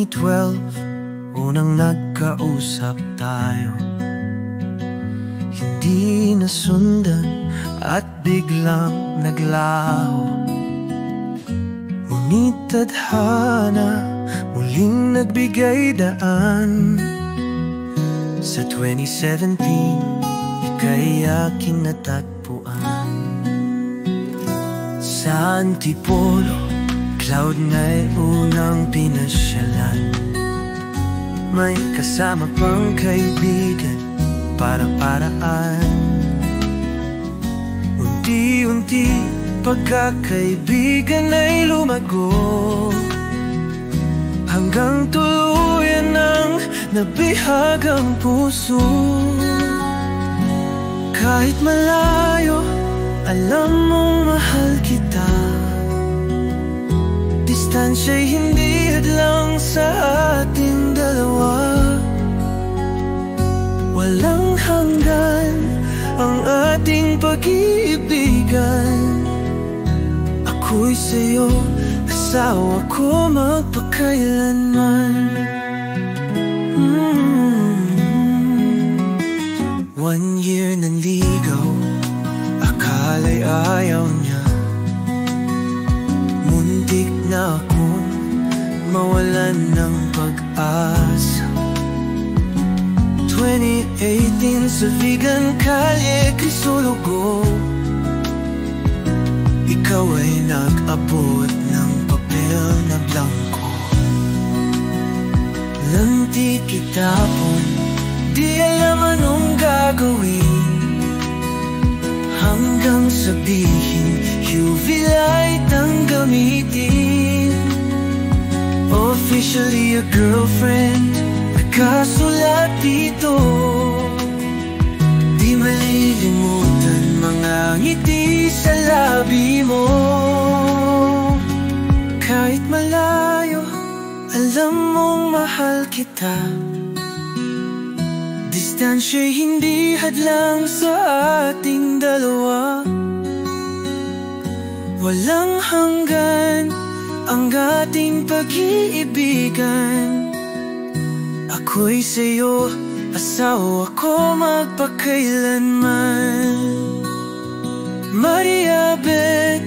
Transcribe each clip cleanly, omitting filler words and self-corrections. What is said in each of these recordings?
2012, unang nagkausap tayo. Hindi nasundan at biglang naglaho. Ngunit tadhana muling nagbigay daan. Sa 2017, ika'y aking natagpuan. Sa Antipolo, Cloud9 unang pinasyalan. May kasama pang kaibigan para-paraan. Unti-unti pagkakaibigan ay lumago, hanggang tuluyan ng nabihag ang puso. Kahit malayo, alam mong mahal kita. Distansya'y hindi hadlang sa ating dalawa. Walang hanggan ang ating pag-iibigan. Ako'y sa'yo, asawa ko magpakailanman. 1 year nang ligaw, akala'y ayaw niya. Muntik na akong mawalan ng pag-asa. 2018 sa Vigan Calle, Crisologo, ikaw ay nag-abot ng papel na blanco. Lantik itapon, di alam anong gagawin, hanggang sabihin UV light ang gamitin. Officially a girlfriend, nakasulat dito. Di malilimutan mga ngiti sa labi mo. Kahit malayo, alam mong mahal kita. Distansya'y hindi hadlang sa ating dalawa. Walang hanggan ang ating pag-iibigan. Ako'y sa'yo, asawa ko magpakailanman. Maria Bet,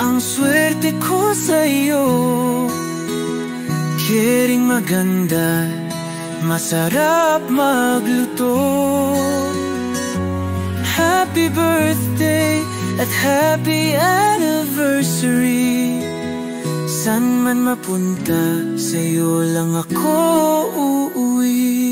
ang swerte ko sa'yo. Kering maganda, masarap magluto. Happy birthday at happy anniversary. San man mapunta, sa'yo lang ako uuwi.